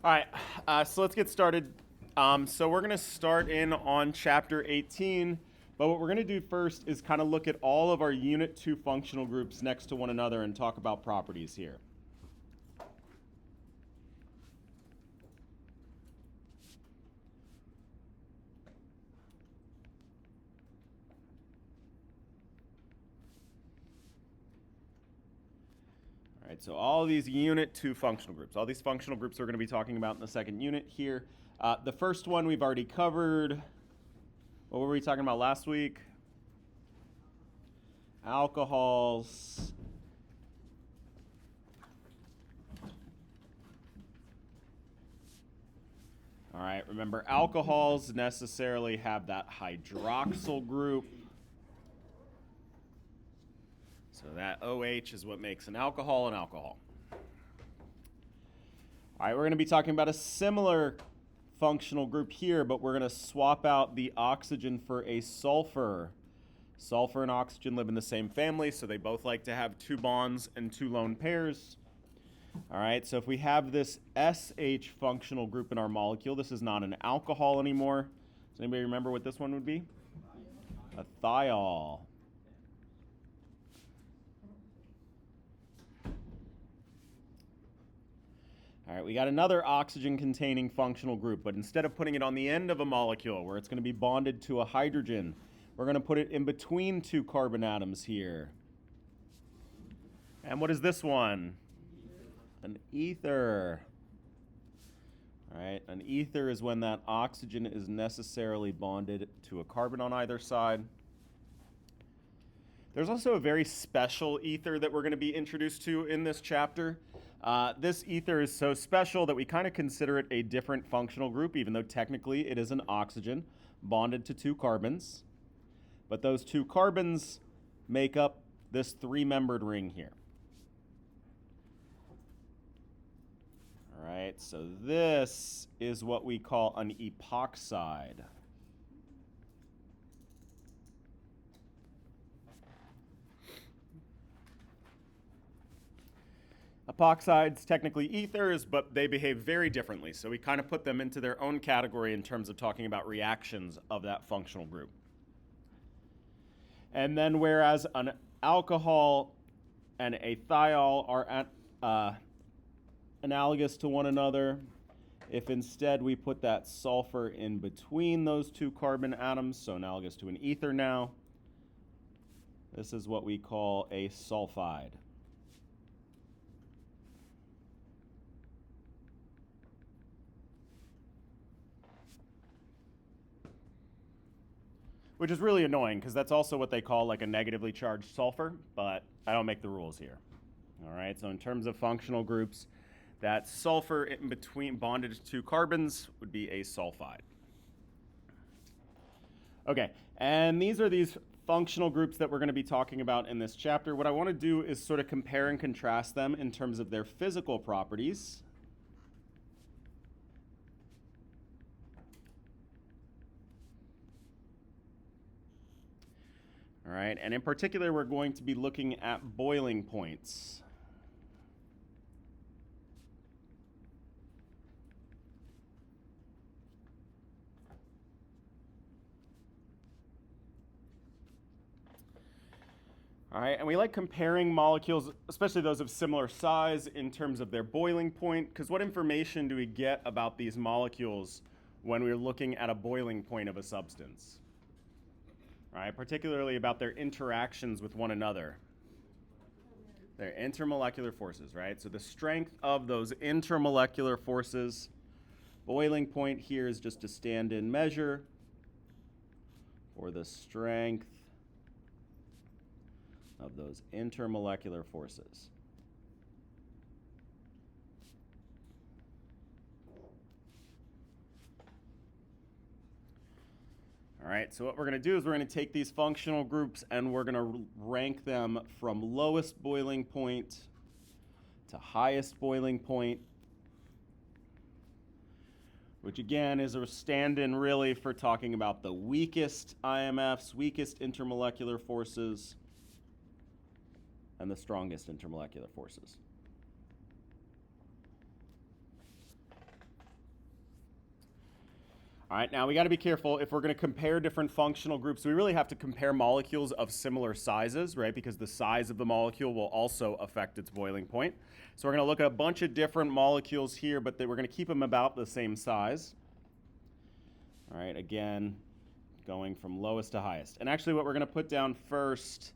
All right, so let's get started. So we're going to start in on chapter 18, but what we're going to do first is kind of look at all of our Unit 2 functional groups next to one another and talk about properties here. All right, so all these Unit 2 functional groups, all these functional groups we're going to be talking about in the second unit here. The first one we've already covered. What were we talking about last week? Alcohols. All right, remember alcohols necessarily have that hydroxyl group. So that OH is what makes an alcohol an alcohol. All right, we're going to be talking about a similar functional group here, but we're going to swap out the oxygen for a sulfur. Sulfur and oxygen live in the same family, so they both like to have two bonds and two lone pairs. All right, so if we have this SH functional group in our molecule, this is not an alcohol anymore. Does anybody remember what this one would be? A thiol. All right, we got another oxygen-containing functional group, but instead of putting it on the end of a molecule where it's going to be bonded to a hydrogen, we're going to put it in between two carbon atoms here. And what is this one? An ether. All right, an ether is when that oxygen is necessarily bonded to a carbon on either side. There's also a very special ether that we're going to be introduced to in this chapter. This ether is so special that we kind of consider it a different functional group, even though technically it is an oxygen bonded to two carbons. But those two carbons make up this three-membered ring here. All right, so this is what we call an epoxide. Epoxides, technically ethers, but they behave very differently. So we kind of put them into their own category in terms of talking about reactions of that functional group. And then whereas an alcohol and a thiol are analogous to one another, if instead we put that sulfur in between those two carbon atoms, so analogous to an ether now, this is what we call a sulfide. Which is really annoying because that's also what they call like a negatively charged sulfur, but I don't make the rules here. All right, so in terms of functional groups, that sulfur in between bonded to two carbons would be a sulfide. Okay, and these are these functional groups that we're going to be talking about in this chapter. What I want to do is sort of compare and contrast them in terms of their physical properties. All right, and in particular, we're going to be looking at boiling points. All right, and we like comparing molecules, especially those of similar size, in terms of their boiling point, because what information do we get about these molecules when we're looking at a boiling point of a substance? Right, particularly about their interactions with one another. Their intermolecular forces, right? So the strength of those intermolecular forces, boiling point here is just a stand-in measure for the strength of those intermolecular forces. All right, so what we're going to do is we're going to take these functional groups and we're going to rank them from lowest boiling point to highest boiling point, which again is a stand-in really for talking about the weakest IMFs, weakest intermolecular forces, and the strongest intermolecular forces. All right, now we got to be careful. If we're going to compare different functional groups, we really have to compare molecules of similar sizes, right? Because the size of the molecule will also affect its boiling point. So we're going to look at a bunch of different molecules here, but we're going to keep them about the same size. All right, again, going from lowest to highest. And actually what we're going to put down first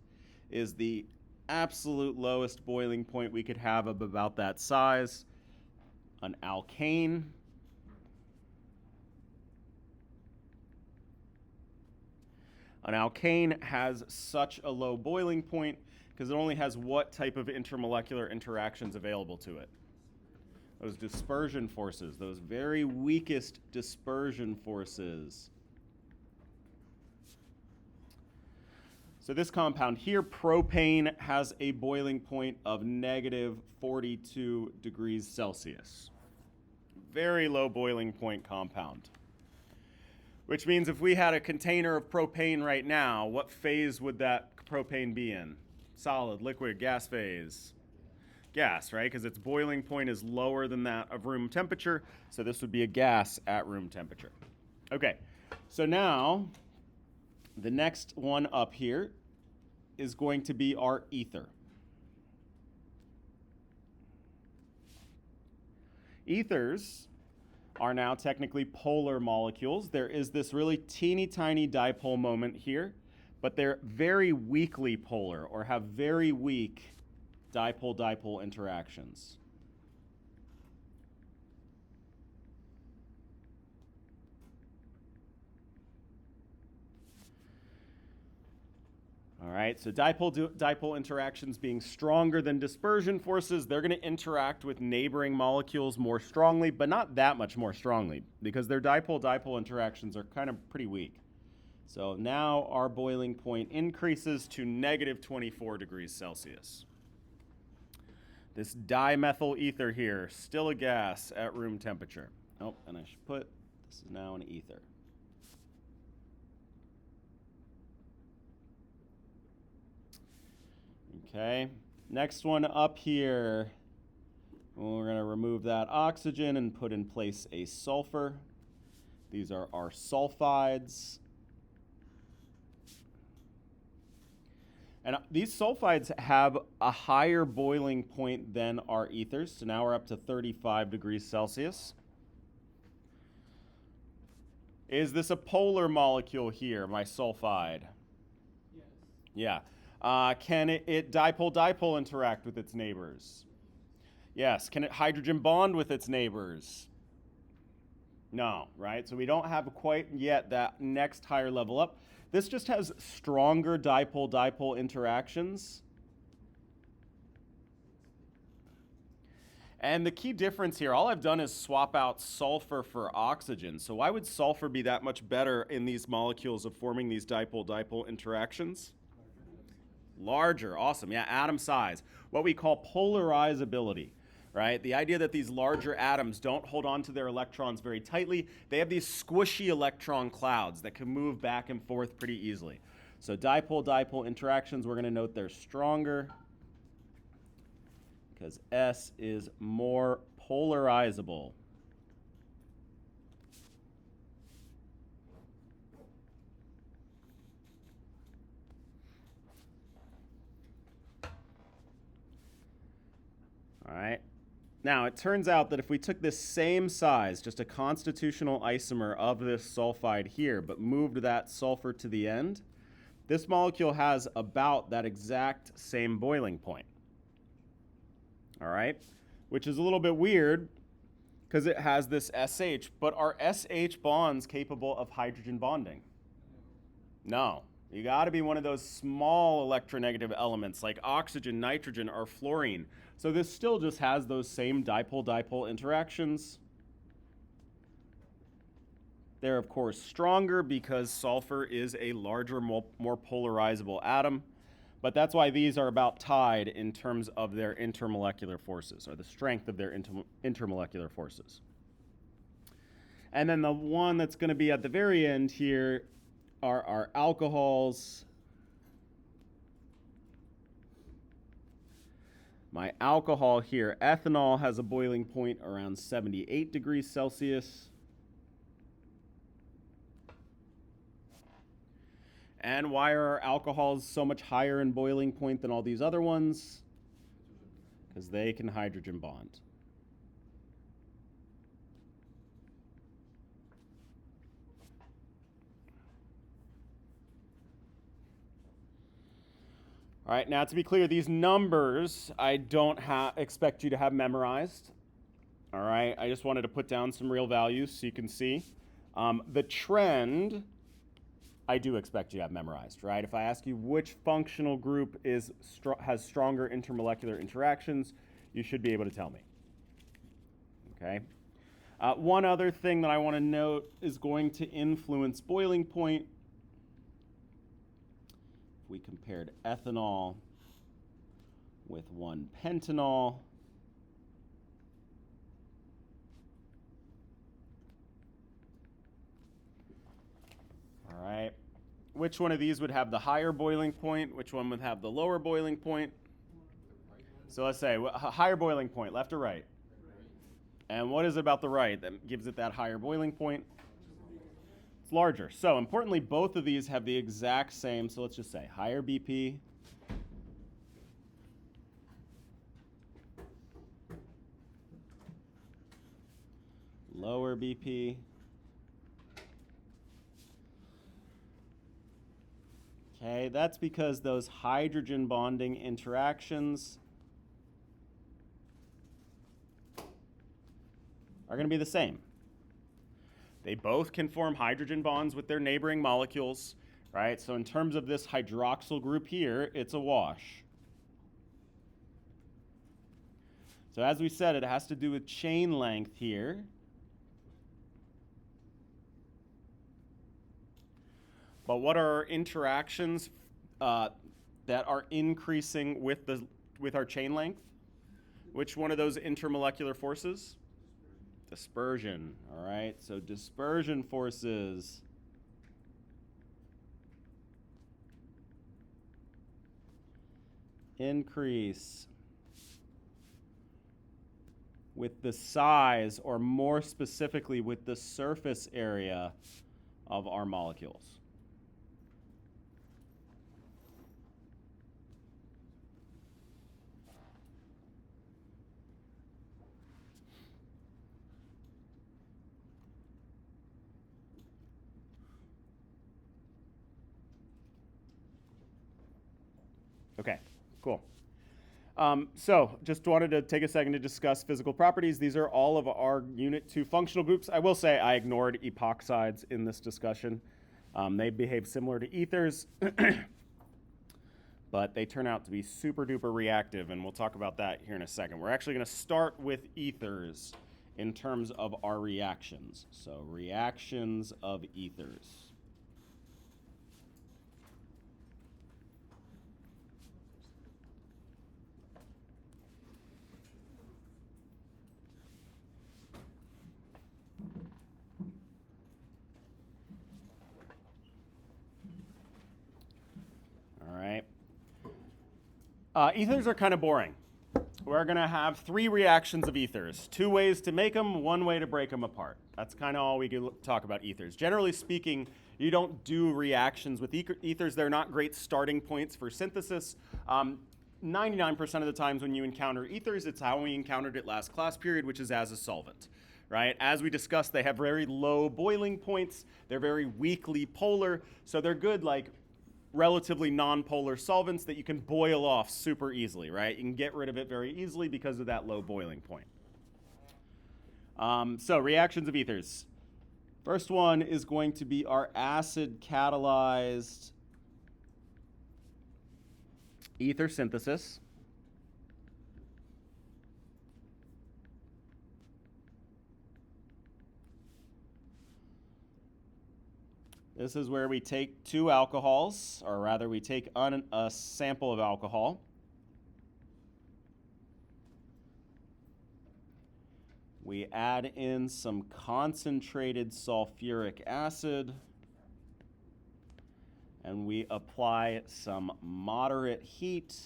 is the absolute lowest boiling point we could have of about that size, an alkane. An alkane has such a low boiling point because it only has what type of intermolecular interactions available to it? Those dispersion forces, those very weakest dispersion forces. So this compound here, propane, has a boiling point of negative 42 degrees Celsius. Very low boiling point compound. Which means if we had a container of propane right now, what phase would that propane be in? Solid, liquid, gas phase. Gas, right? Because its boiling point is lower than that of room temperature, so this would be a gas at room temperature. Okay, so now the next one up here is going to be our ether. Ethers are now technically polar molecules. There is this really teeny tiny dipole moment here, but they're very weakly polar or have very weak dipole-dipole interactions. All right, so dipole interactions being stronger than dispersion forces, they're going to interact with neighboring molecules more strongly, but not that much more strongly, because their dipole-dipole interactions are kind of pretty weak. So now our boiling point increases to negative 24 degrees Celsius. This dimethyl ether here, still a gas at room temperature. Oh, and I should put, this is now an ether. Okay, next one up here. We're going to remove that oxygen and put in place a sulfur. These are our sulfides. And these sulfides have a higher boiling point than our ethers. So now we're up to 35 degrees Celsius. Is this a polar molecule here, my sulfide? Yes. Yeah. Can it dipole-dipole interact with its neighbors? Yes. Can it hydrogen bond with its neighbors? No, right? So we don't have quite yet that next higher level up. This just has stronger dipole-dipole interactions. And the key difference here, all I've done is swap out sulfur for oxygen. So why would sulfur be that much better in these molecules of forming these dipole-dipole interactions? Larger, awesome. Yeah, atom size. What we call polarizability, right? The idea that these larger atoms don't hold on to their electrons very tightly. They have these squishy electron clouds that can move back and forth pretty easily. So dipole-dipole interactions, we're going to note they're stronger because S is more polarizable. All right. Now, it turns out that if we took this same size, just a constitutional isomer of this sulfide here, but moved that sulfur to the end, this molecule has about that exact same boiling point. All right? Which is a little bit weird because it has this SH, but are SH bonds capable of hydrogen bonding? No. You got to be one of those small electronegative elements like oxygen, nitrogen, or fluorine. So this still just has those same dipole-dipole interactions. They're, of course, stronger because sulfur is a larger, more polarizable atom. But that's why these are about tied in terms of their intermolecular forces, or the strength of their intermolecular forces. And then the one that's going to be at the very end here are our alcohols. My alcohol here, ethanol, has a boiling point around 78 degrees Celsius. And why are alcohols so much higher in boiling point than all these other ones? Because they can hydrogen bond. All right, now to be clear, these numbers I don't expect you to have memorized. All right, I just wanted to put down some real values so you can see. The trend, I do expect you to have memorized, right? If I ask you which functional group has stronger intermolecular interactions, you should be able to tell me. Okay. One other thing that I want to note is going to influence boiling point. If we compared ethanol with 1-pentanol, all right. Which one of these would have the higher boiling point? Which one would have the lower boiling point? So let's say higher boiling point, left or right? And what is it about the right that gives it that higher boiling point? It's larger. So importantly, both of these have the exact same, so let's just say higher BP, lower BP. Okay, that's because those hydrogen bonding interactions are going to be the same. They both can form hydrogen bonds with their neighboring molecules, right? So in terms of this hydroxyl group here, it's a wash. So as we said, it has to do with chain length here. But what are our interactions that are increasing with our chain length? Which one of those intermolecular forces? Dispersion, all right? So dispersion forces increase with the size, or more specifically with the surface area of our molecules. Okay, cool. So just wanted to take a second to discuss physical properties. These are all of our Unit 2 functional groups. I will say I ignored epoxides in this discussion. They behave similar to ethers, but they turn out to be super duper reactive, and we'll talk about that here in a second. We're actually going to start with ethers in terms of our reactions. So reactions of ethers. All right. Ethers are kind of boring. We're going to have 3 reactions of ethers. 2 ways to make them, 1 way to break them apart. That's kind of all we can talk about ethers. Generally speaking, you don't do reactions with ethers. They're not great starting points for synthesis. 99% of the times when you encounter ethers, it's how we encountered it last class period, which is as a solvent. Right? As we discussed, they have very low boiling points. They're very weakly polar, so they're good like relatively non-polar solvents that you can boil off super easily, right? You can get rid of it very easily because of that low boiling point. So reactions of ethers. First one is going to be our acid-catalyzed ether synthesis. This is where we take 2 alcohols, or rather we take a sample of alcohol. We add in some concentrated sulfuric acid, and we apply some moderate heat.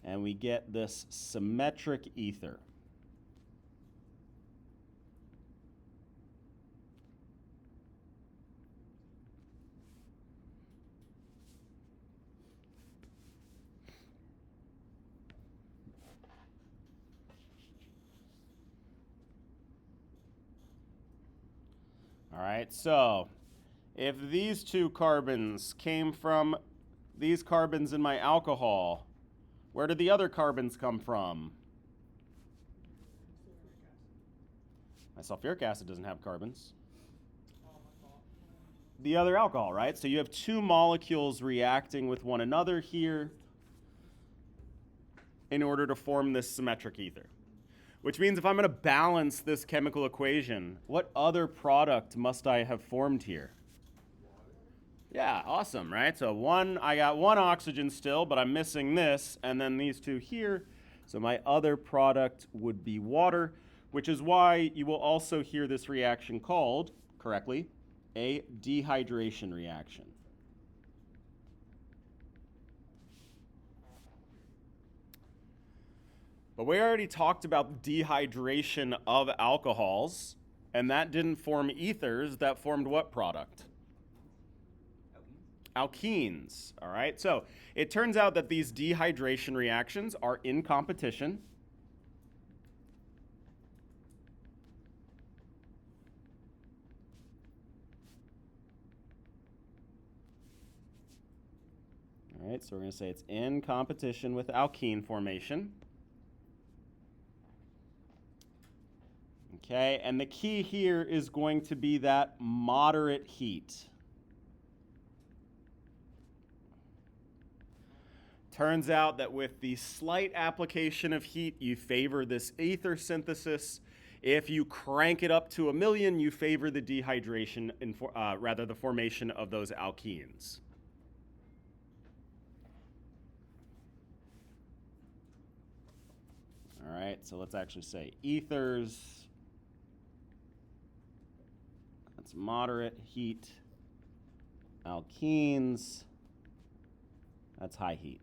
And we get this symmetric ether. All right, so if these two carbons came from these carbons in my alcohol, where did the other carbons come from? My sulfuric acid doesn't have carbons. The other alcohol, right? So you have two molecules reacting with one another here in order to form this symmetric ether. Which means if I'm going to balance this chemical equation, what other product must I have formed here? Yeah, awesome, right? So I got one oxygen still, but I'm missing this, and then these two here. So my other product would be water, which is why you will also hear this reaction called, correctly, a dehydration reaction. But we already talked about dehydration of alcohols, and that didn't form ethers, that formed what product? Alkenes, all right? So it turns out that these dehydration reactions are in competition. All right, so we're going to say it's in competition with alkene formation. Okay, and the key here is going to be that moderate heat. Turns out that with the slight application of heat, you favor this ether synthesis. If you crank it up to 1,000,000, you favor the dehydration, rather the formation of those alkenes. All right, so let's actually say ethers. That's moderate heat. Alkenes, that's high heat.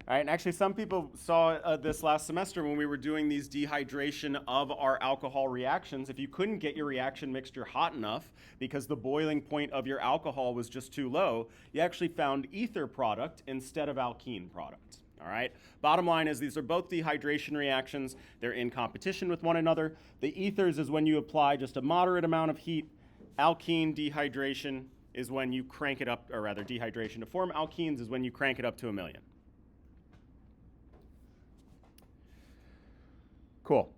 All right, and actually some people saw this last semester when we were doing these dehydration of our alcohol reactions. If you couldn't get your reaction mixture hot enough because the boiling point of your alcohol was just too low, you actually found ether product instead of alkene product. All right, bottom line is these are both dehydration reactions. They're in competition with one another. The ethers is when you apply just a moderate amount of heat. Alkene dehydration is when you crank it up, or rather dehydration to form alkenes is when you crank it up to 1,000,000. Cool.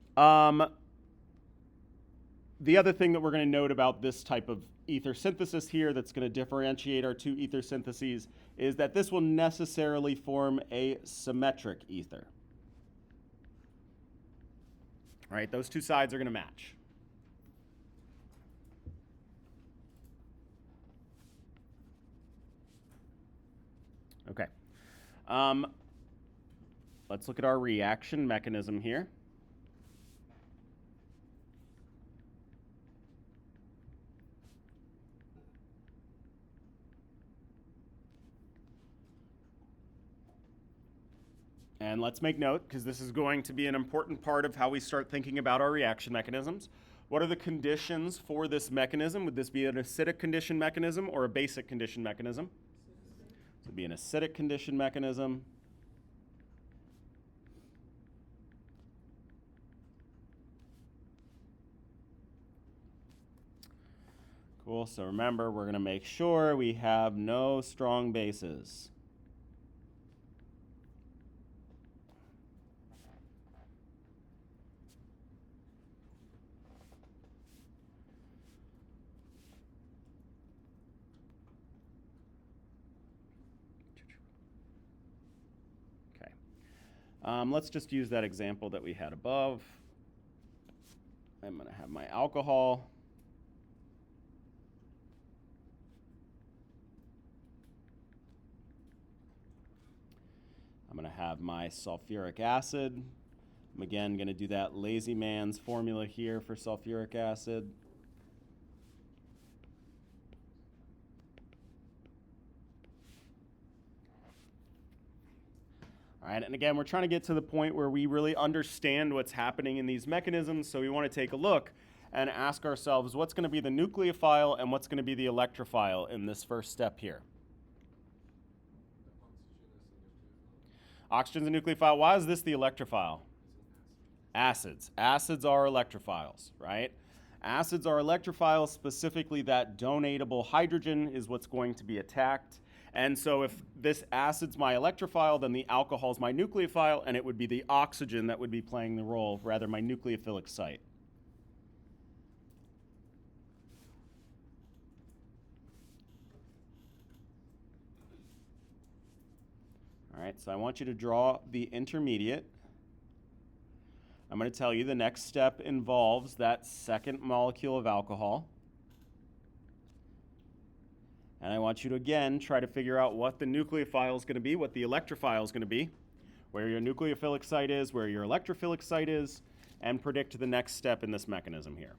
The other thing that we're going to note about this type of ether synthesis here that's going to differentiate our two ether syntheses is that this will necessarily form a symmetric ether. All right, those two sides are going to match. Okay. Let's look at our reaction mechanism here. And let's make note, because this is going to be an important part of how we start thinking about our reaction mechanisms. What are the conditions for this mechanism? Would this be an acidic condition mechanism or a basic condition mechanism? So it'd be an acidic condition mechanism. Cool, so remember, we're going to make sure we have no strong bases. Let's just use that example that we had above. I'm going to have my alcohol. I'm going to have my sulfuric acid. I'm again going to do that lazy man's formula here for sulfuric acid. All right, and again, we're trying to get to the point where we really understand what's happening in these mechanisms, so we want to take a look and ask ourselves what's going to be the nucleophile and what's going to be the electrophile in this first step here. Oxygen's a nucleophile. Why is this the electrophile? Acids. Acids are electrophiles, right? Acids are electrophiles, specifically that donatable hydrogen is what's going to be attacked. And so if this acid's my electrophile, then the alcohol's my nucleophile, and it would be the oxygen that would be playing the role, rather my nucleophilic site. All right, so I want you to draw the intermediate. I'm going to tell you the next step involves that second molecule of alcohol. And I want you to, again, try to figure out what the nucleophile is going to be, what the electrophile is going to be, where your nucleophilic site is, where your electrophilic site is, and predict the next step in this mechanism here.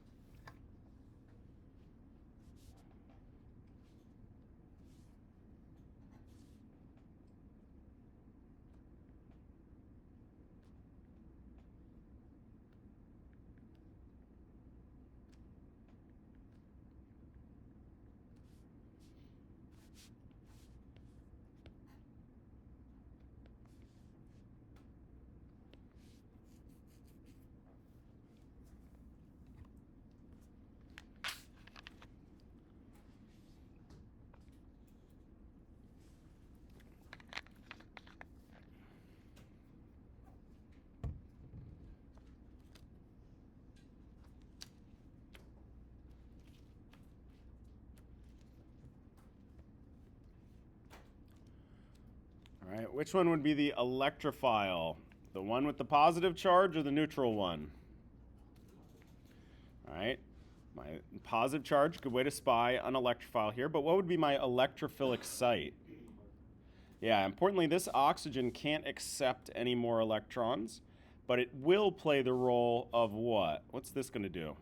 All right, which one would be the electrophile? The one with the positive charge or the neutral one? All right, my positive charge, good way to spy an electrophile here, but what would be my electrophilic site? Yeah, importantly, this oxygen can't accept any more electrons, but it will play the role of what? What's this going to do?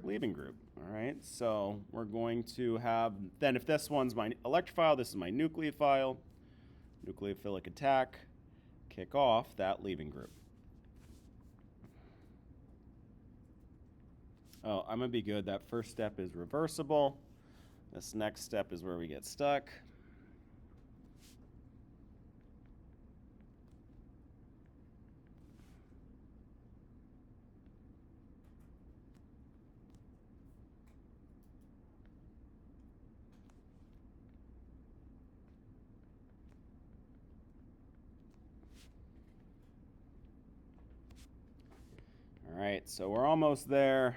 Leaving group. All right, so we're going to have, then if this one's my electrophile, this is my nucleophile. Nucleophilic attack, kick off that leaving group. Oh, I'm going to be good. That first step is reversible. This next step is where we get stuck. All right, so we're almost there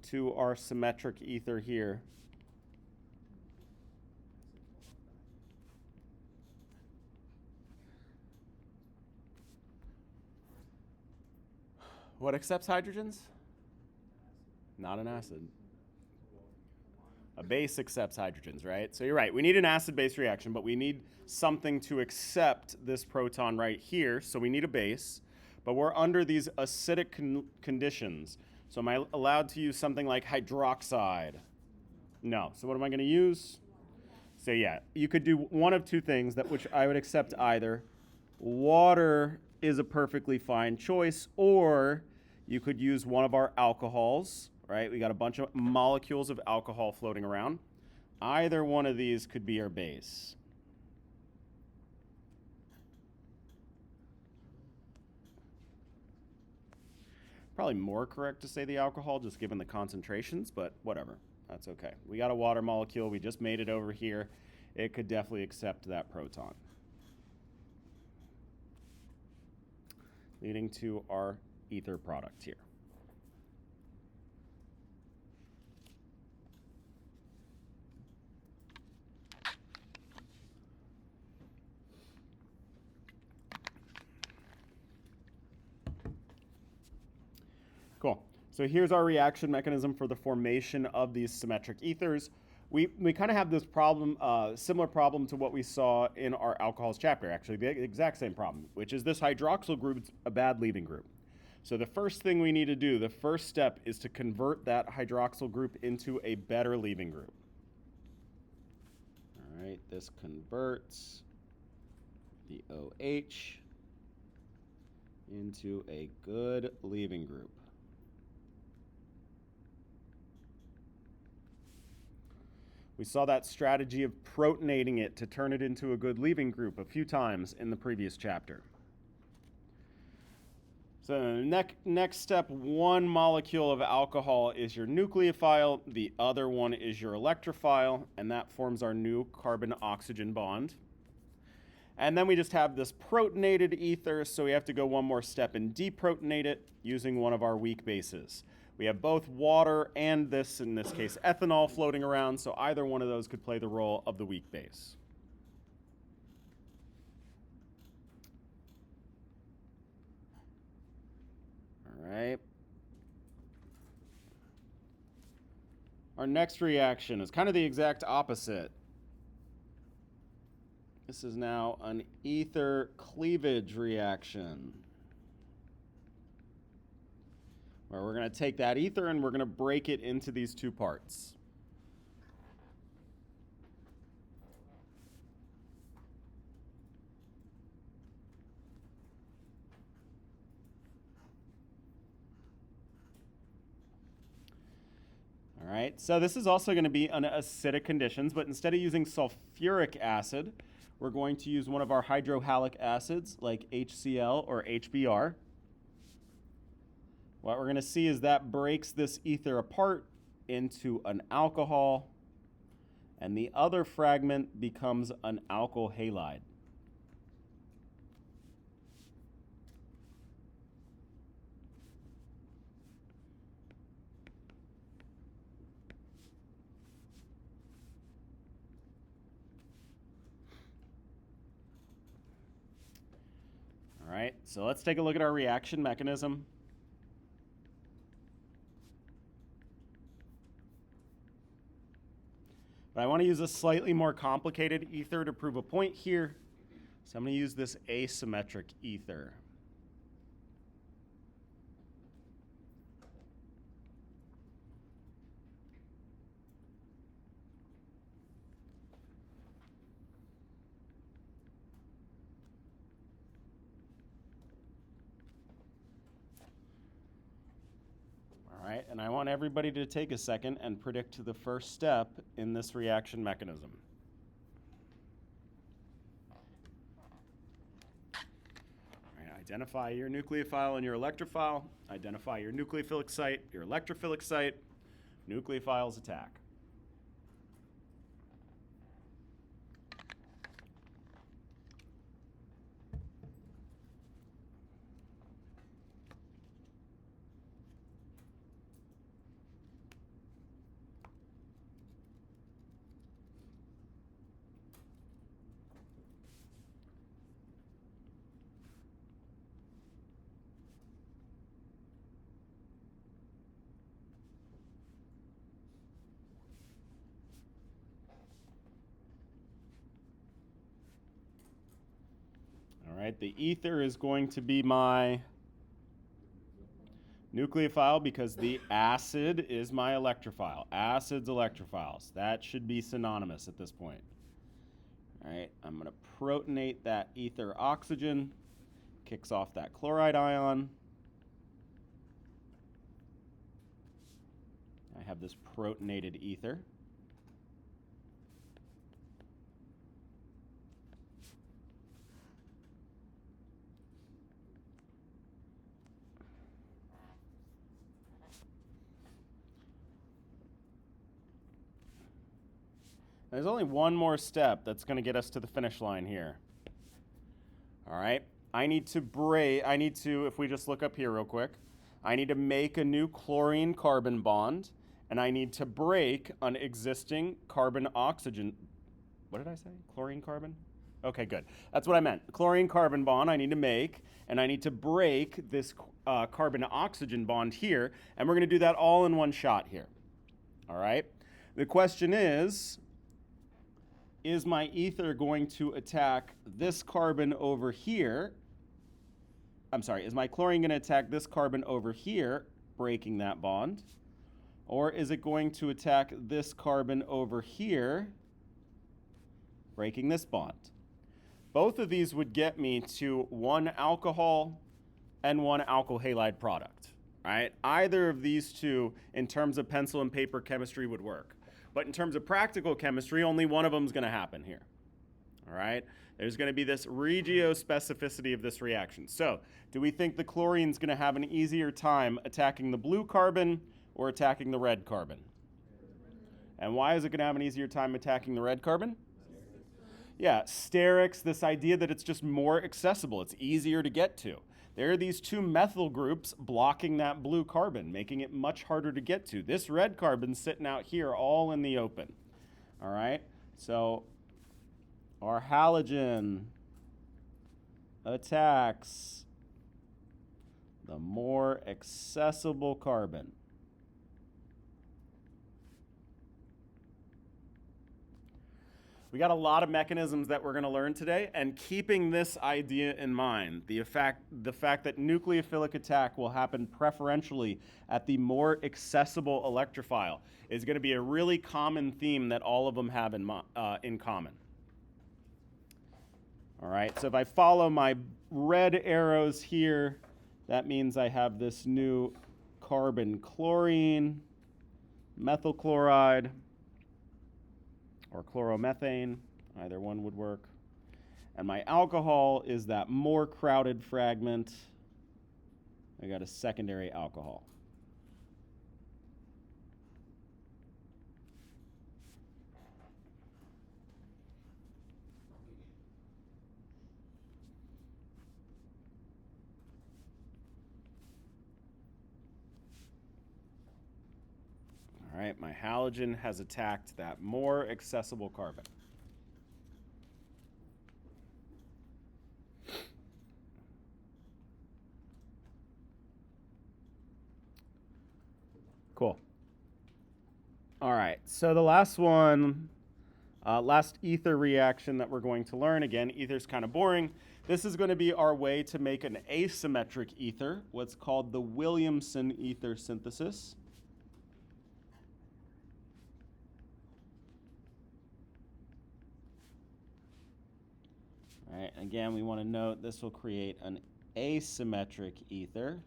to our symmetric ether here. What accepts hydrogens? Not an acid. A base accepts hydrogens, right? So you're right, we need an acid-base reaction, but we need something to accept this proton right here, so we need a base. But we're under these acidic conditions. So am I allowed to use something like hydroxide? No. So what am I going to use? So yeah, you could do one of two things, that which I would accept either. Water is a perfectly fine choice, or you could use one of our alcohols, right? We got a bunch of molecules of alcohol floating around. Either one of these could be our base. Probably more correct to say the alcohol, just given the concentrations, but whatever. That's okay. We got a water molecule. We just made it over here. It could definitely accept that proton. Leading to our ether product here. Cool. So here's our reaction mechanism for the formation of these symmetric ethers. We kind of have this problem, similar problem to what we saw in our alcohols chapter, actually, the exact same problem, which is this hydroxyl group's a bad leaving group. So the first thing we need to do, the first step, is to convert that hydroxyl group into a better leaving group. All right, this converts the OH into a good leaving group. We saw that strategy of protonating it to turn it into a good leaving group a few times in the previous chapter. So next step, one molecule of alcohol is your nucleophile, the other one is your electrophile, and that forms our new carbon-oxygen bond. And then we just have this protonated ether, so we have to go one more step and deprotonate it using one of our weak bases. We have both water and this, in this case, ethanol floating around, so either one of those could play the role of the weak base. All right. Our next reaction is kind of the exact opposite. This is now an ether cleavage reaction, where we're going to take that ether and we're going to break it into these two parts. All right, so this is also going to be under acidic conditions, but instead of using sulfuric acid, we're going to use one of our hydrohalic acids like HCl or HBr. What we're going to see is that breaks this ether apart into an alcohol, and the other fragment becomes an alkyl halide. All right, so let's take a look at our reaction mechanism. But I want to use a slightly more complicated ether to prove a point here. So I'm going to use this asymmetric ether. All right, and I want everybody to take a second and predict the first step in this reaction mechanism. All right, identify your nucleophile and your electrophile. Identify your nucleophilic site, your electrophilic site. Nucleophiles attack. All right, the ether is going to be my nucleophile because the acid is my electrophile. Acids, electrophiles. That should be synonymous at this point. All right, I'm going to protonate that ether oxygen. Kicks off that chloride ion. I have this protonated ether. There's only one more step that's going to get us to the finish line here. All right, if we just look up here real quick, I need to make a new chlorine-carbon bond, and I need to break an existing carbon-oxygen. What did I say? Chlorine-carbon? Okay, good. That's what I meant. Chlorine-carbon bond I need to make, and I need to break this carbon-oxygen bond here, and we're going to do that all in one shot here. All right? The question is my ether going to attack this carbon over here? Is my chlorine going to attack this carbon over here, breaking that bond? Or is it going to attack this carbon over here, breaking this bond? Both of these would get me to one alcohol and one alkyl halide product, right? Either of these two, in terms of pencil and paper chemistry, would work. But in terms of practical chemistry, only one of them is going to happen here. All right? There's going to be this regiospecificity of this reaction. So, do we think the chlorine is going to have an easier time attacking the blue carbon or attacking the red carbon? And why is it going to have an easier time attacking the red carbon? Yeah, sterics, this idea that it's just more accessible. It's easier to get to. There are these two methyl groups blocking that blue carbon, making it much harder to get to. This red carbon's sitting out here all in the open. All right? So our halogen attacks the more accessible carbon. We got a lot of mechanisms that we're going to learn today, and keeping this idea in mind, the fact that nucleophilic attack will happen preferentially at the more accessible electrophile is going to be a really common theme that all of them have in common. All right, so if I follow my red arrows here, that means I have this new carbon chlorine, methyl chloride, or chloromethane, either one would work. And my alcohol is that more crowded fragment. I got a secondary alcohol. All right, my halogen has attacked that more accessible carbon. Cool. All right, so the last one, last ether reaction that we're going to learn, again, ether's kind of boring. This is going to be our way to make an asymmetric ether, what's called the Williamson ether synthesis. All right, again, we want to note this will create an asymmetric ether.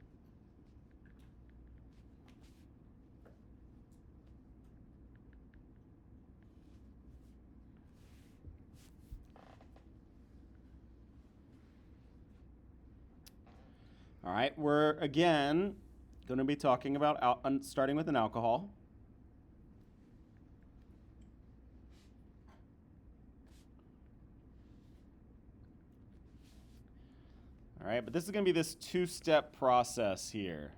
All right, we're again going to be talking about starting with an alcohol. All right, but this is going to be this two-step process here,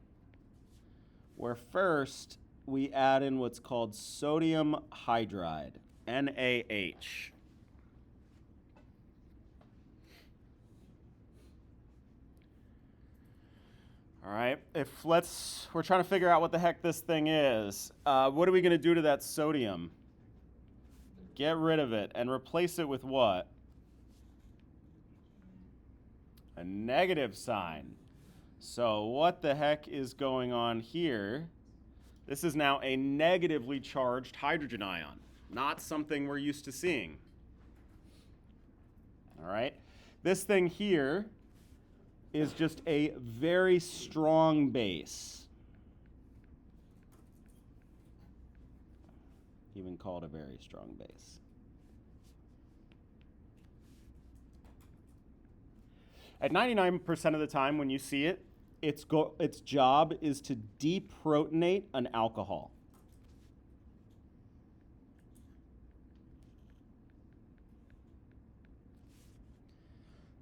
where first we add in what's called sodium hydride, NaH. All right, we're trying to figure out what the heck this thing is. What are we going to do to that sodium? Get rid of it and replace it with what? A negative sign. So what the heck is going on here? This is now a negatively charged hydrogen ion, not something we're used to seeing. All right, this thing here is just a very strong base. Even call it a very strong base. At 99% of the time when you see it, its job is to deprotonate an alcohol.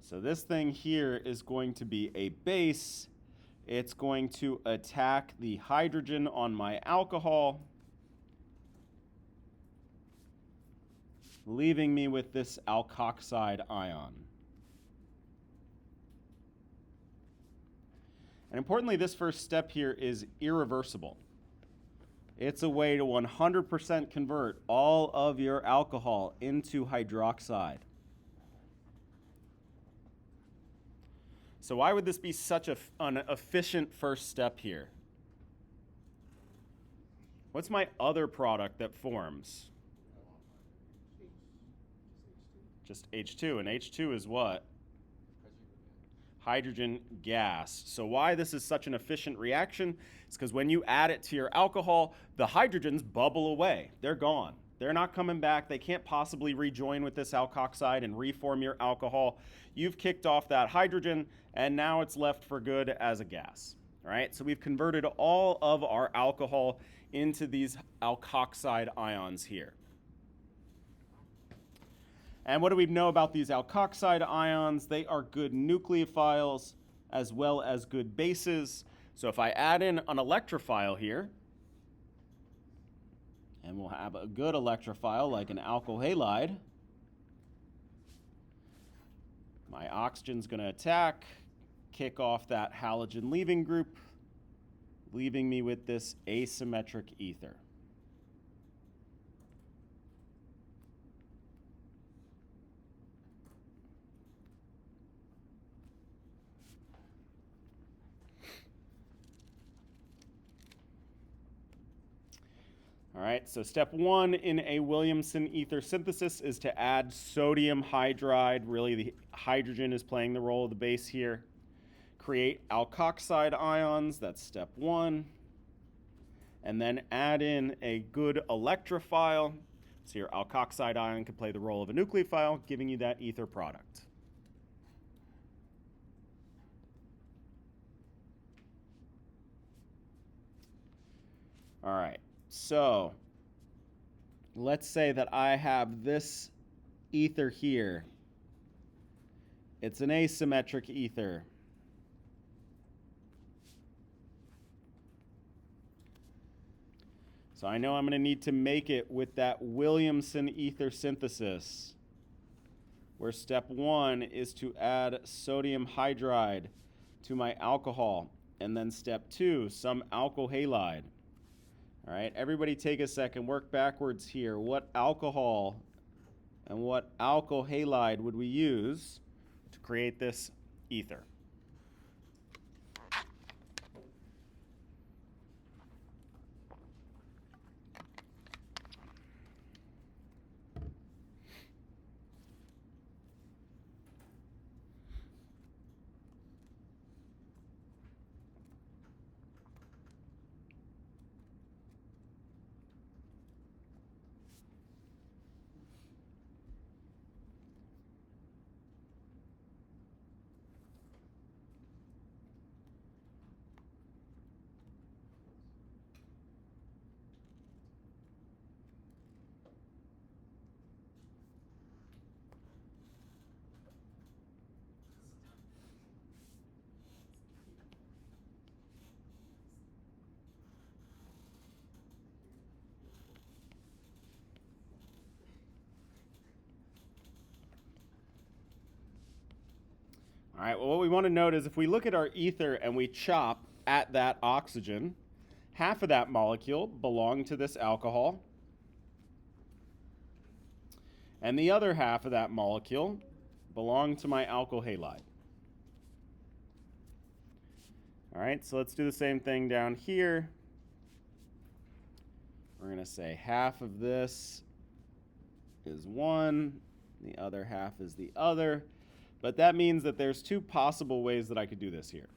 So this thing here is going to be a base. It's going to attack the hydrogen on my alcohol, leaving me with this alkoxide ion. And importantly, this first step here is irreversible. It's a way to 100% convert all of your alcohol into hydroxide. So why would this be such an efficient first step here? What's my other product that forms? Just H2, and H2 is what? hydrogen gas. So why this is such an efficient reaction is because when you add it to your alcohol, the hydrogens bubble away. They're gone. They're not coming back. They can't possibly rejoin with this alkoxide and reform your alcohol. You've kicked off that hydrogen, and now it's left for good as a gas. All right, so we've converted all of our alcohol into these alkoxide ions here. And what do we know about these alkoxide ions? They are good nucleophiles as well as good bases. So if I add in an electrophile here, and we'll have a good electrophile like an alkyl halide, my oxygen's going to attack, kick off that halogen leaving group, leaving me with this asymmetric ether. All right, so step one in a Williamson ether synthesis is to add sodium hydride. Really, the hydrogen is playing the role of the base here. Create alkoxide ions, that's step one. And then add in a good electrophile. So your alkoxide ion can play the role of a nucleophile, giving you that ether product. All right. So let's say that I have this ether here. It's an asymmetric ether. So I know I'm going to need to make it with that Williamson ether synthesis, where step one is to add sodium hydride to my alcohol, and then step two, some alkyl halide. All right, everybody take a second, work backwards here. What alcohol and what alkyl halide would we use to create this ether? All right, well, what we want to note is if we look at our ether and we chop at that oxygen, half of that molecule belonged to this alcohol, and the other half of that molecule belonged to my alkyl halide. All right, so let's do the same thing down here. We're going to say half of this is one, the other half is the other. But that means that there's two possible ways that I could do this here.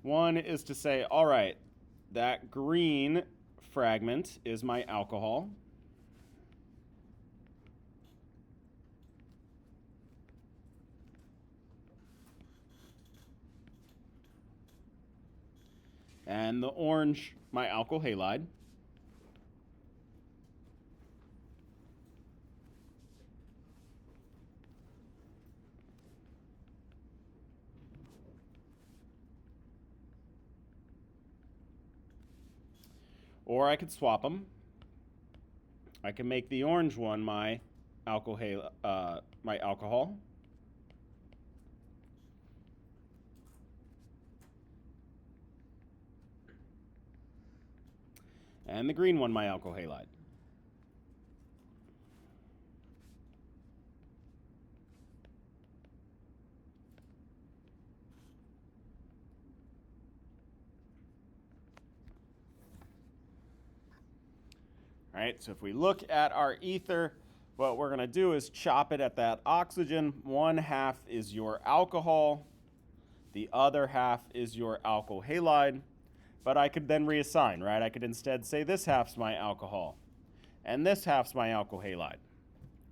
One is to say, all right, that green fragment is my alcohol. And the orange, my alkyl halide. Or I could swap them. I can make the orange one my my alcohol. And the green one, my alkyl halide. All right, so if we look at our ether, what we're going to do is chop it at that oxygen. One half is your alcohol. The other half is your alkyl halide. But I could then reassign, right? I could instead say this half's my alcohol and this half's my alkyl halide.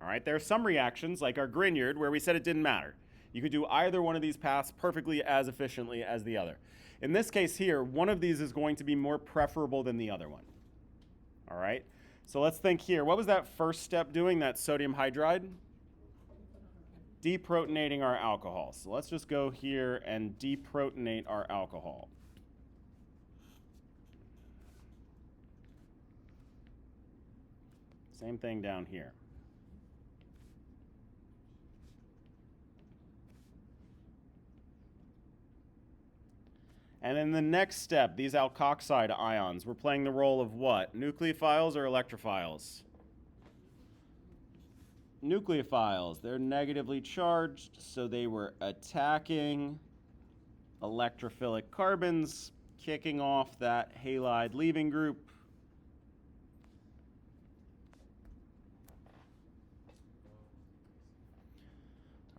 All right, there are some reactions, like our Grignard, where we said it didn't matter. You could do either one of these paths perfectly as efficiently as the other. In this case here, one of these is going to be more preferable than the other one. All right, so let's think here. What was that first step doing, that sodium hydride? Deprotonating our alcohol. So let's just go here and deprotonate our alcohol. Same thing down here. And then the next step, these alkoxide ions, we're playing the role of what? Nucleophiles or electrophiles? Nucleophiles. They're negatively charged, so they were attacking electrophilic carbons, kicking off that halide leaving group.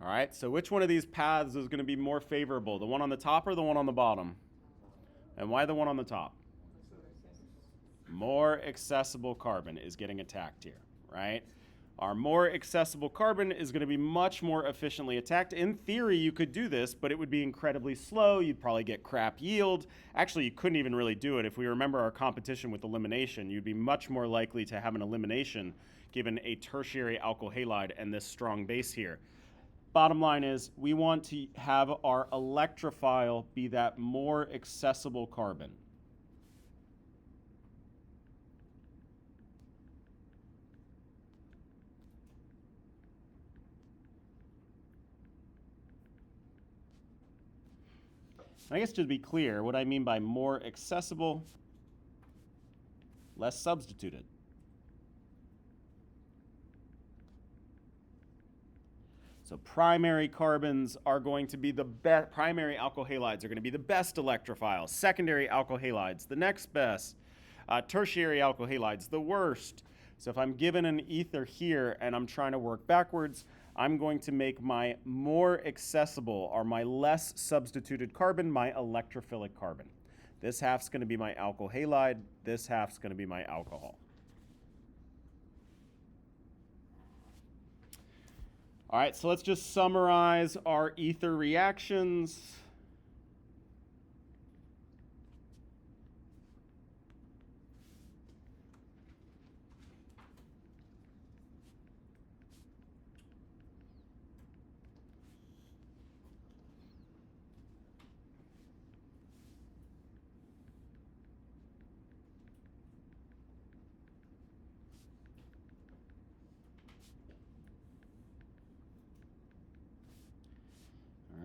All right, so which one of these paths is going to be more favorable, the one on the top or the one on the bottom? And why the one on the top? More accessible carbon is getting attacked here, right? Our more accessible carbon is going to be much more efficiently attacked. In theory, you could do this, but it would be incredibly slow. You'd probably get crap yield. Actually, you couldn't even really do it. If we remember our competition with elimination, you'd be much more likely to have an elimination given a tertiary alkyl halide and this strong base here. Bottom line is, we want to have our electrophile be that more accessible carbon. I guess to be clear, what I mean by more accessible, less substituted. So primary carbons are going to be the best, primary alkyl halides are going to be the best electrophiles. Secondary alkyl halides, the next best. Tertiary alkyl halides, the worst. So if I'm given an ether here and I'm trying to work backwards, I'm going to make my more accessible, or my less substituted carbon, my electrophilic carbon. This half's going to be my alkyl halide. This half's going to be my alcohol. All right, so let's just summarize our ether reactions.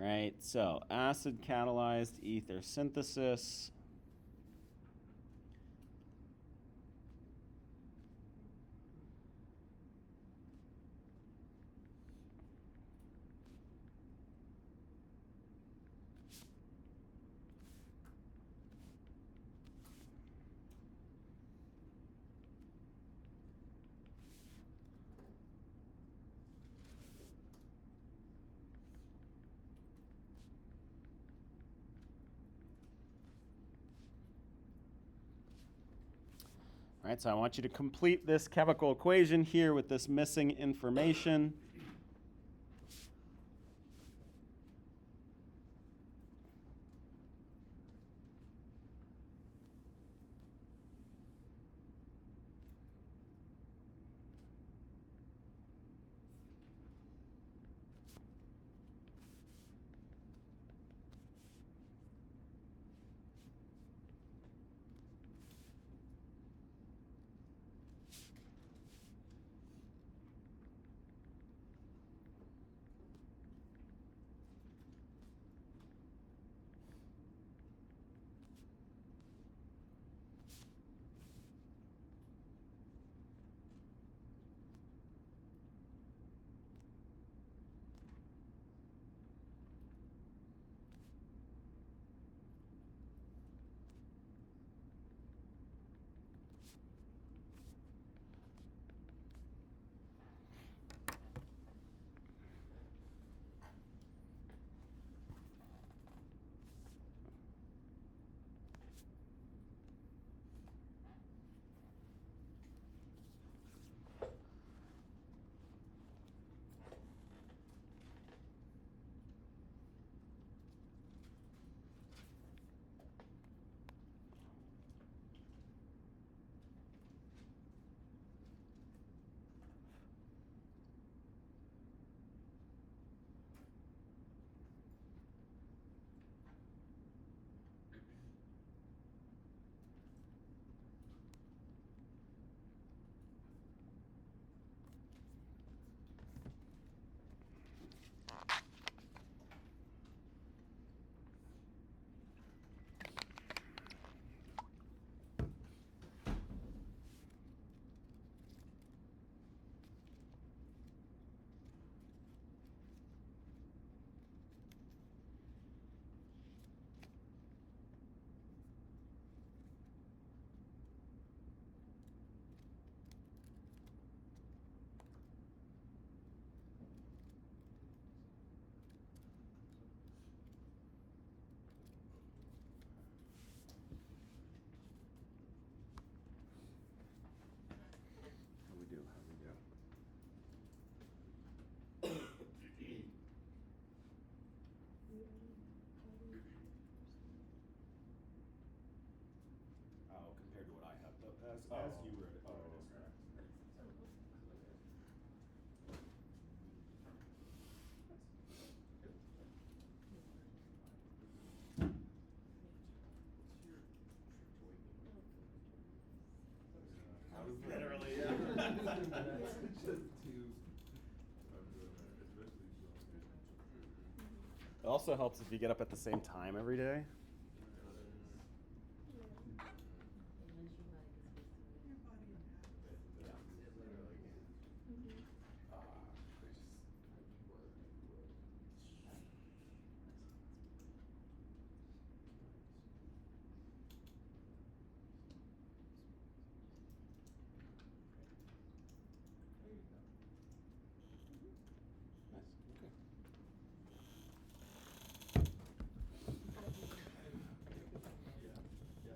All right, so acid catalyzed ether synthesis. All right, so I want you to complete this chemical equation here with this missing information. as you wrote it. Oh, it is correct. Literally, yeah. It also helps if you get up at the same time every day.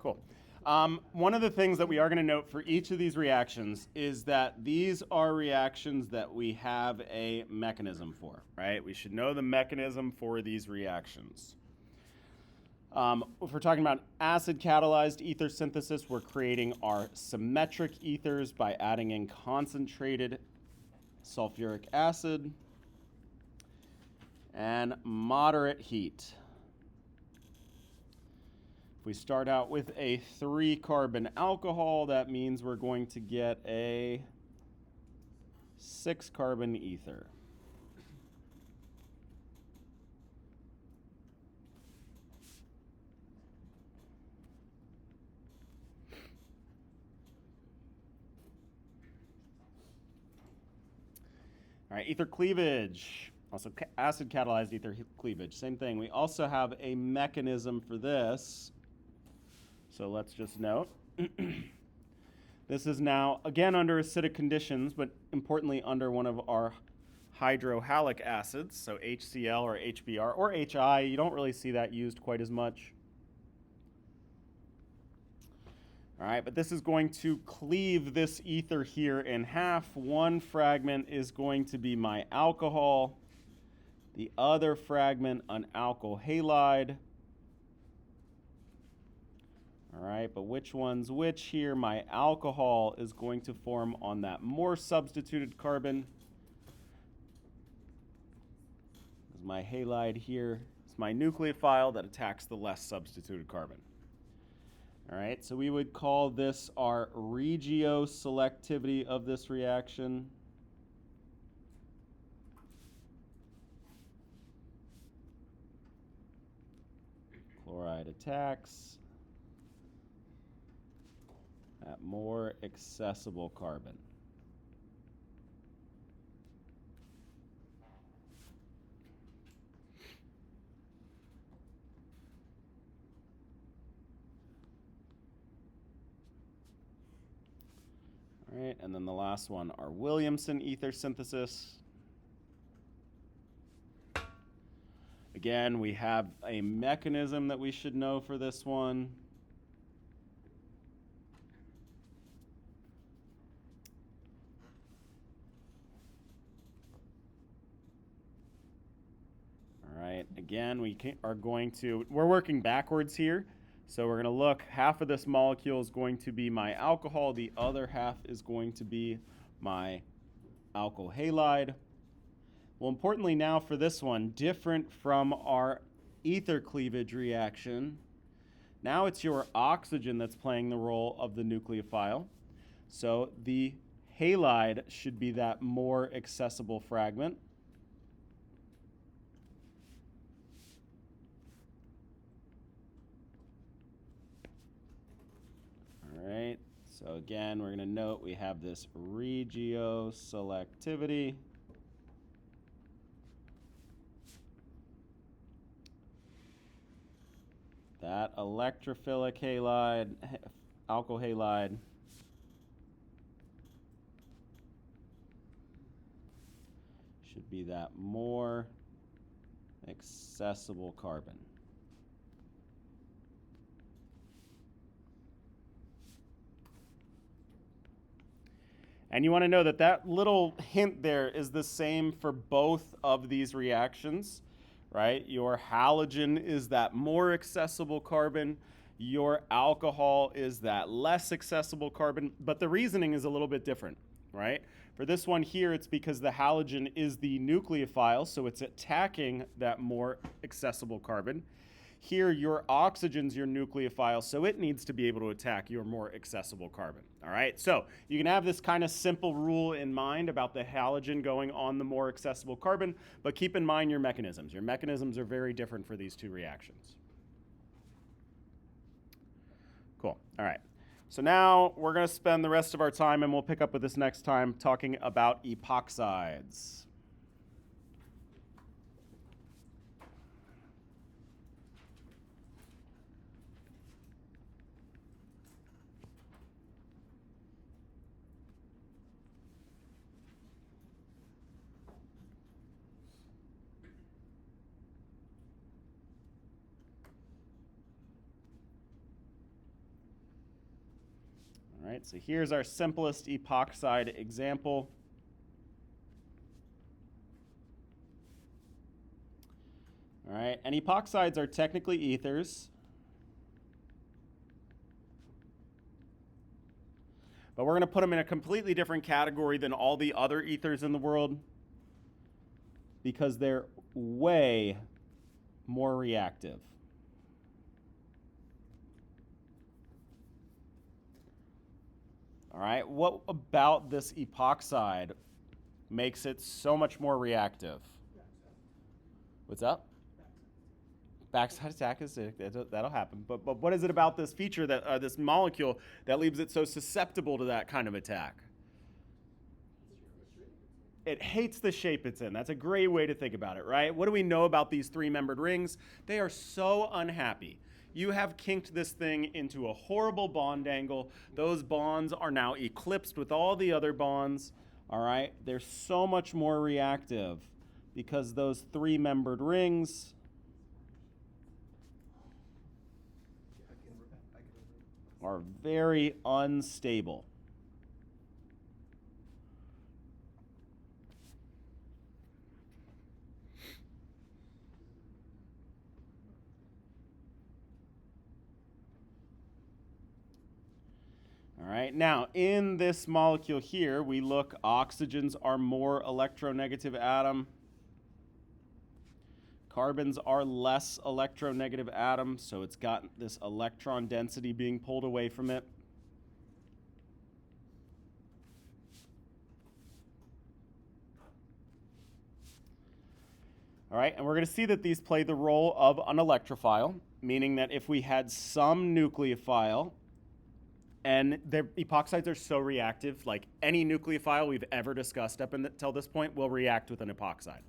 Cool. One of the things that we are going to note for each of these reactions is that these are reactions that we have a mechanism for, right? We should know the mechanism for these reactions. If we're talking about acid-catalyzed ether synthesis, we're creating our symmetric ethers by adding in concentrated sulfuric acid and moderate heat. If we start out with a 3-carbon alcohol, that means we're going to get a 6-carbon ether. All right, ether cleavage. Also acid-catalyzed ether cleavage, same thing. We also have a mechanism for this. So let's just note. This is now, again, under acidic conditions, but importantly under one of our hydrohalic acids, so HCl or HBr or HI. You don't really see that used quite as much. All right, but this is going to cleave this ether here in half. One fragment is going to be my alcohol. The other fragment, an alkyl halide. All right, but which one's which here? My alcohol is going to form on that more substituted carbon. My halide here is my nucleophile that attacks the less substituted carbon. All right, so we would call this our regioselectivity of this reaction. Chloride attacks that more accessible carbon. All right, and then the last one, our Williamson ether synthesis. Again, we have a mechanism that we should know for this one. All right, again, we're working backwards here. So we're going to look, half of this molecule is going to be my alcohol, the other half is going to be my alkyl halide. Well, importantly now for this one, different from our ether cleavage reaction, now it's your oxygen that's playing the role of the nucleophile. So the halide should be that more accessible fragment. All right, so again, we're going to note we have this regioselectivity. That electrophilic halide, alkyl halide, should be that more accessible carbon. And you want to know that that little hint there is the same for both of these reactions, right? Your halogen is that more accessible carbon. Your alcohol is that less accessible carbon, but the reasoning is a little bit different, right? For this one here, it's because the halogen is the nucleophile, so it's attacking that more accessible carbon. Here, your oxygen's your nucleophile, so it needs to be able to attack your more accessible carbon, all right? So you can have this kind of simple rule in mind about the halogen going on the more accessible carbon, but keep in mind your mechanisms. Your mechanisms are very different for these two reactions. Cool, all right. So now we're gonna spend the rest of our time, and we'll pick up with this next time, talking about epoxides. All right, so here's our simplest epoxide example. All right, and epoxides are technically ethers, but we're going to put them in a completely different category than all the other ethers in the world because they're way more reactive. All right, what about this epoxide makes it so much more reactive? What's up? Backside attack is that'll happen. But what is it about this feature that this molecule that leaves it so susceptible to that kind of attack? It hates the shape it's in. That's a great way to think about it, right? What do we know about these three-membered rings? They are so unhappy. You have kinked this thing into a horrible bond angle. Those bonds are now eclipsed with all the other bonds, all right? They're so much more reactive because those three-membered rings are very unstable. All right, now in this molecule here, we look, oxygens are more electronegative atom. Carbons are less electronegative atom, so it's got this electron density being pulled away from it. All right, and we're going to see that these play the role of an electrophile, meaning that if we had some nucleophile, and the epoxides are so reactive, like any nucleophile we've ever discussed up until this point will react with an epoxide,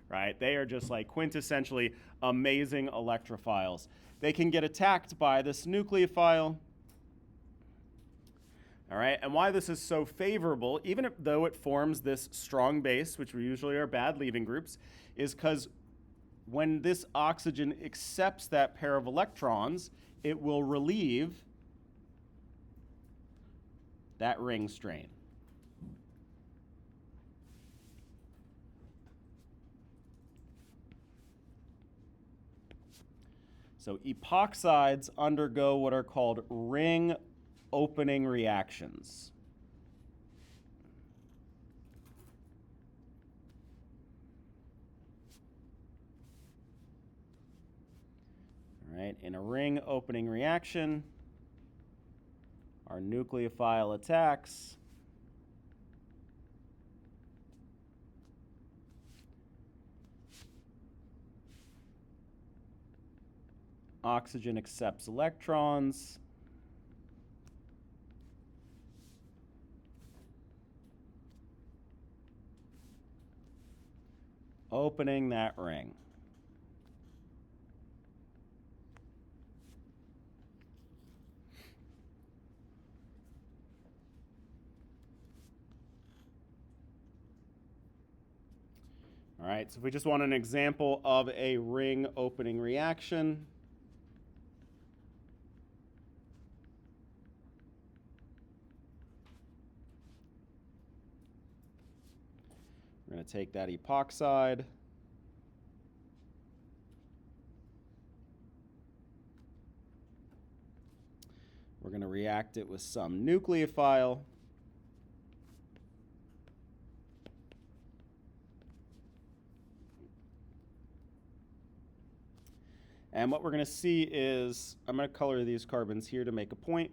right? They are just like quintessentially amazing electrophiles. They can get attacked by this nucleophile. All right, and why this is so favorable, even though it forms this strong base, which usually are bad leaving groups, is because when this oxygen accepts that pair of electrons, it will relieve that ring strain. So epoxides undergo what are called ring opening reactions. All right, in a ring opening reaction, our nucleophile attacks. Oxygen accepts electrons. Opening that ring. All right, so if we just want an example of a ring opening reaction, we're going to take that epoxide, We're going to react it with some nucleophile. And what we're going to see is, I'm going to color these carbons here to make a point.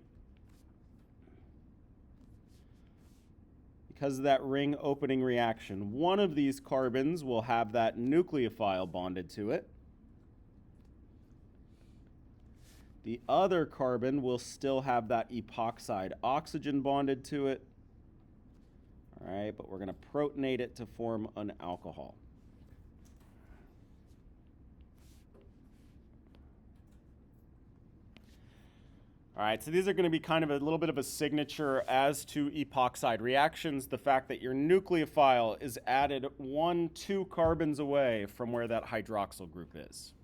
Because of that ring opening reaction, one of these carbons will have that nucleophile bonded to it. The other carbon will still have that epoxide oxygen bonded to it. All right, but we're going to protonate it to form an alcohol. All right, so these are going to be kind of a little bit of a signature as to epoxide reactions. The fact that your nucleophile is added 1-2 carbons away from where that hydroxyl group is.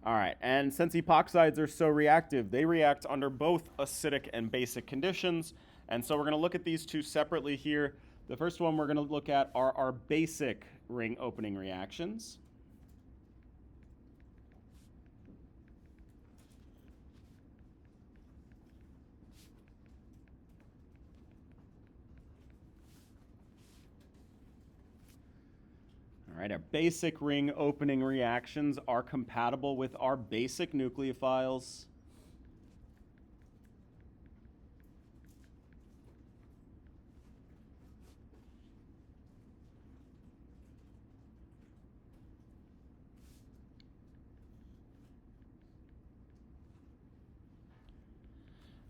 All right, and since epoxides are so reactive, they react under both acidic and basic conditions. And so we're going to look at these two separately here. The first one we're going to look at are our basic ring opening reactions. All right, our basic ring opening reactions are compatible with our basic nucleophiles.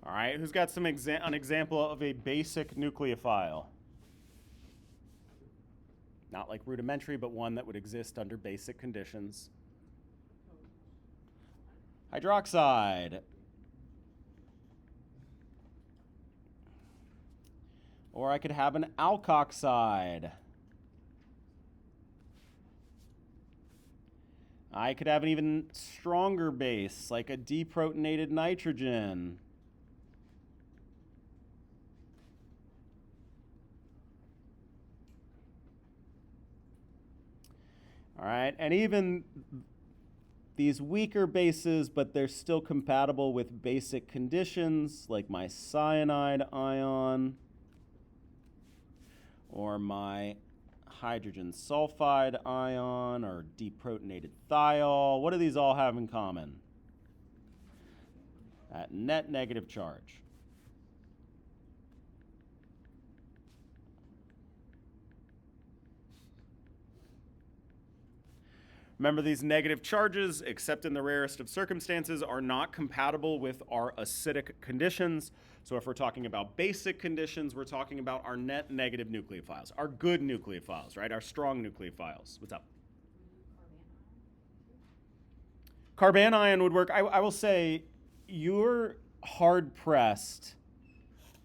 All right, who's got an example of a basic nucleophile? Not like rudimentary, but one that would exist under basic conditions. Hydroxide. Or I could have an alkoxide. I could have an even stronger base, like a deprotonated nitrogen. All right, and even these weaker bases, but they're still compatible with basic conditions, like my cyanide ion or my hydrogen sulfide ion or deprotonated thiol. What do these all have in common? That net negative charge. Remember, these negative charges, except in the rarest of circumstances, are not compatible with our acidic conditions. So if we're talking about basic conditions, we're talking about our net negative nucleophiles, our good nucleophiles, right? Our strong nucleophiles. What's up? Carbanion would work. I will say you're hard-pressed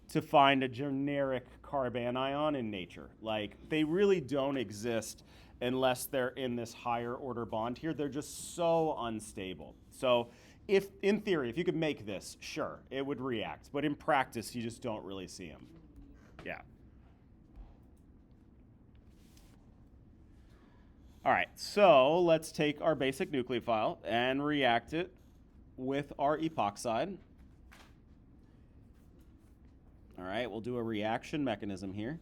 to find a generic carbanion in nature. Like, they really don't exist unless they're in this higher order bond here. They're just so unstable. So if, in theory, if you could make this, sure, it would react. But in practice, you just don't really see them. Yeah. All right, so let's take our basic nucleophile and react it with our epoxide. All right, we'll do a reaction mechanism here.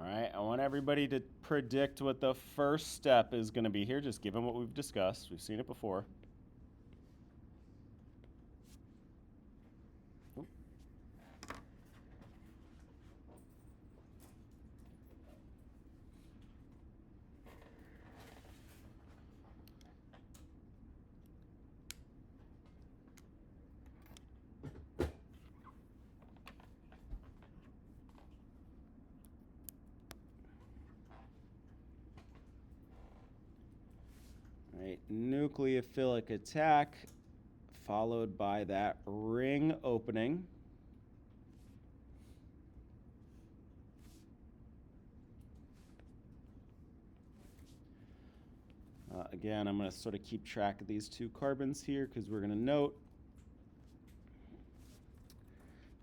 All right, I want everybody to predict what the first step is going to be here, just given what we've discussed. We've seen it before. right, nucleophilic attack followed by that ring opening. Again, I'm going to sort of keep track of these two carbons here because we're going to note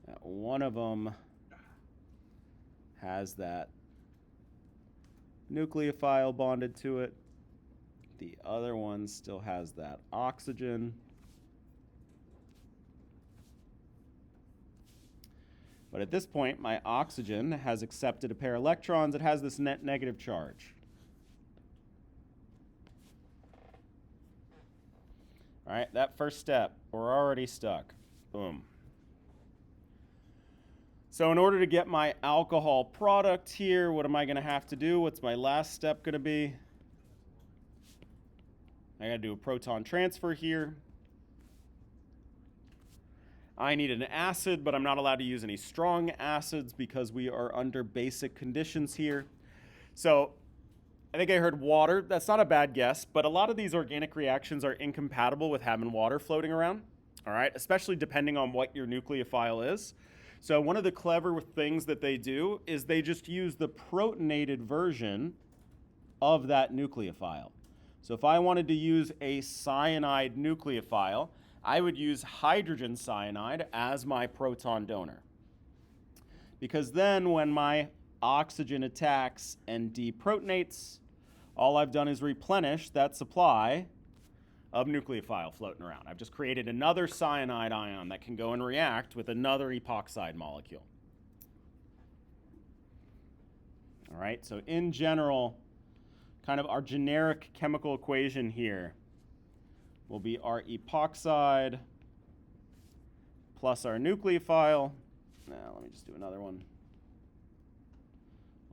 that one of them has that nucleophile bonded to it. The other one still has that oxygen. But at this point, my oxygen has accepted a pair of electrons. It has this net negative charge. All right, that first step, we're already stuck. Boom. So in order to get my alcohol product here, what am I going to have to do? What's my last step going to be? I got to do a proton transfer here. I need an acid, but I'm not allowed to use any strong acids because we are under basic conditions here. So I think I heard water. That's not a bad guess, but a lot of these organic reactions are incompatible with having water floating around, all right, especially depending on what your nucleophile is. So one of the clever things that they do is they just use the protonated version of that nucleophile. So if I wanted to use a cyanide nucleophile, I would use hydrogen cyanide as my proton donor. Because then when my oxygen attacks and deprotonates, all I've done is replenish that supply of nucleophile floating around. I've just created another cyanide ion that can go and react with another epoxide molecule. All right, so in general, kind of our generic chemical equation here will be our epoxide plus our nucleophile. Now, let me just do another one.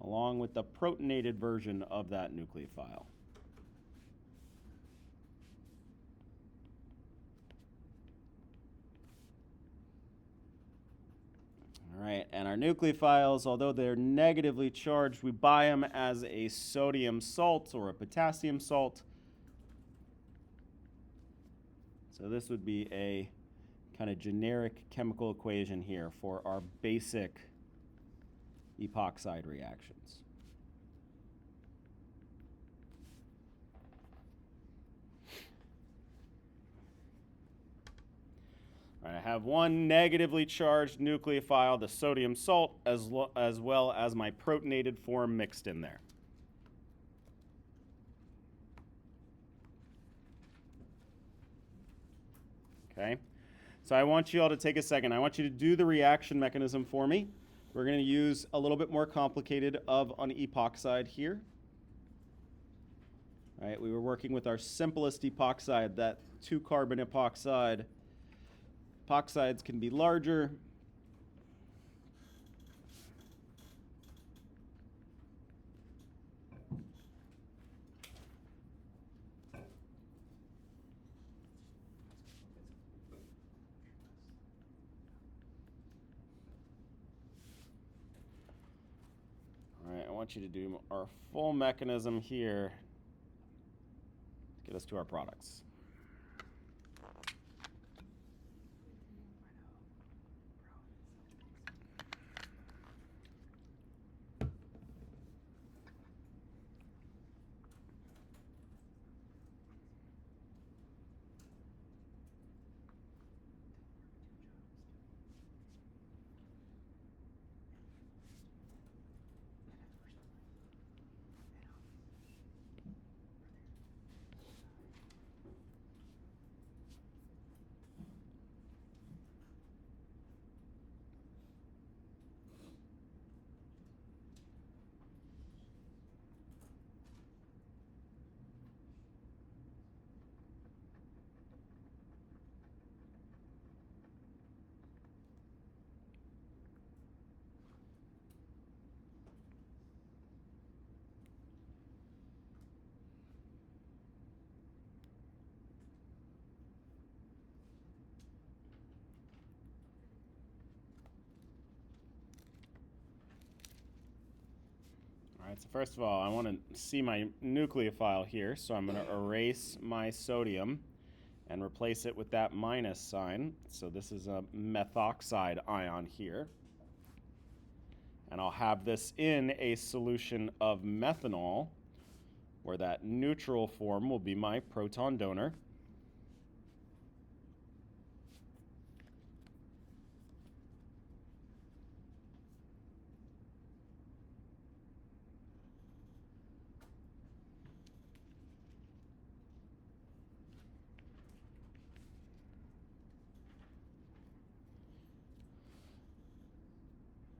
Along with the protonated version of that nucleophile. All right, and our nucleophiles, although they're negatively charged, we buy them as a sodium salt or a potassium salt. So this would be a kind of generic chemical equation here for our basic epoxide reactions. All right, I have one negatively charged nucleophile, the sodium salt, as well as my protonated form mixed in there. Okay, so I want you all to take a second. I want you to do the reaction mechanism for me. We're going to use a little bit more complicated of an epoxide here. All right, we were working with our simplest epoxide, that 2-carbon epoxide. Epoxides can be larger. I want you to do our full mechanism here to get us to our products. All right, so first of all, I want to see my nucleophile here, so I'm going to erase my sodium and replace it with that minus sign. So this is a methoxide ion here. And I'll have this in a solution of methanol, where that neutral form will be my proton donor.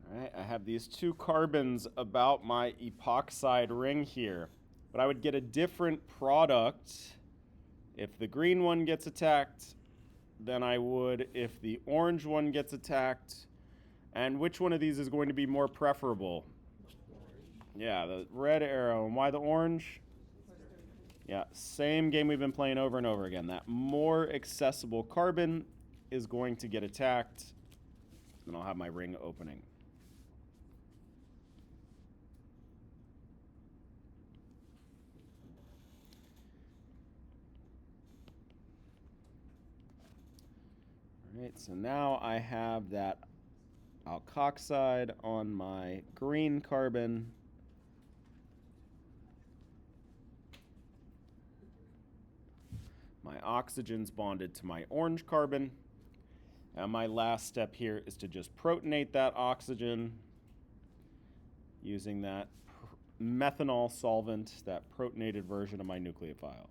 All right, I have these two carbons about my epoxide ring here, but I would get a different product if the green one gets attacked than I would if the orange one gets attacked. And which one of these is going to be more preferable? Yeah, the red arrow. And why the orange? Yeah, same game we've been playing over and over again. That more accessible carbon is going to get attacked, and I'll have my ring opening. All right, so now I have that alkoxide on my green carbon. My oxygen's bonded to my orange carbon. And my last step here is to just protonate that oxygen using that methanol solvent, that protonated version of my nucleophile.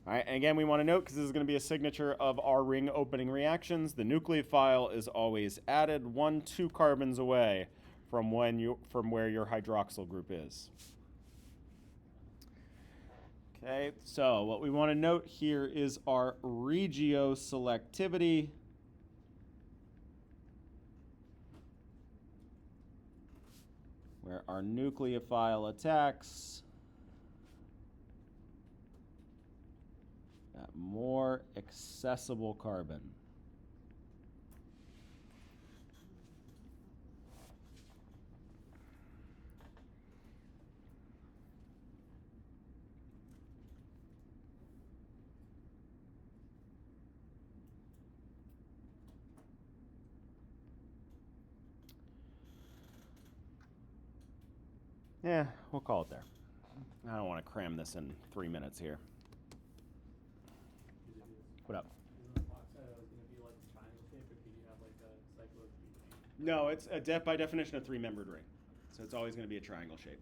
All right, and again, we want to note, because this is going to be a signature of our ring opening reactions, the nucleophile is always added 2 carbons away from where your hydroxyl group is. Okay, so what we want to note here is our regioselectivity. Where our nucleophile attacks that more accessible carbon. Yeah, we'll call it there. I don't want to cram this in 3 minutes here. What up? No, it's by definition a 3-membered ring. So it's always going to be a triangle shape.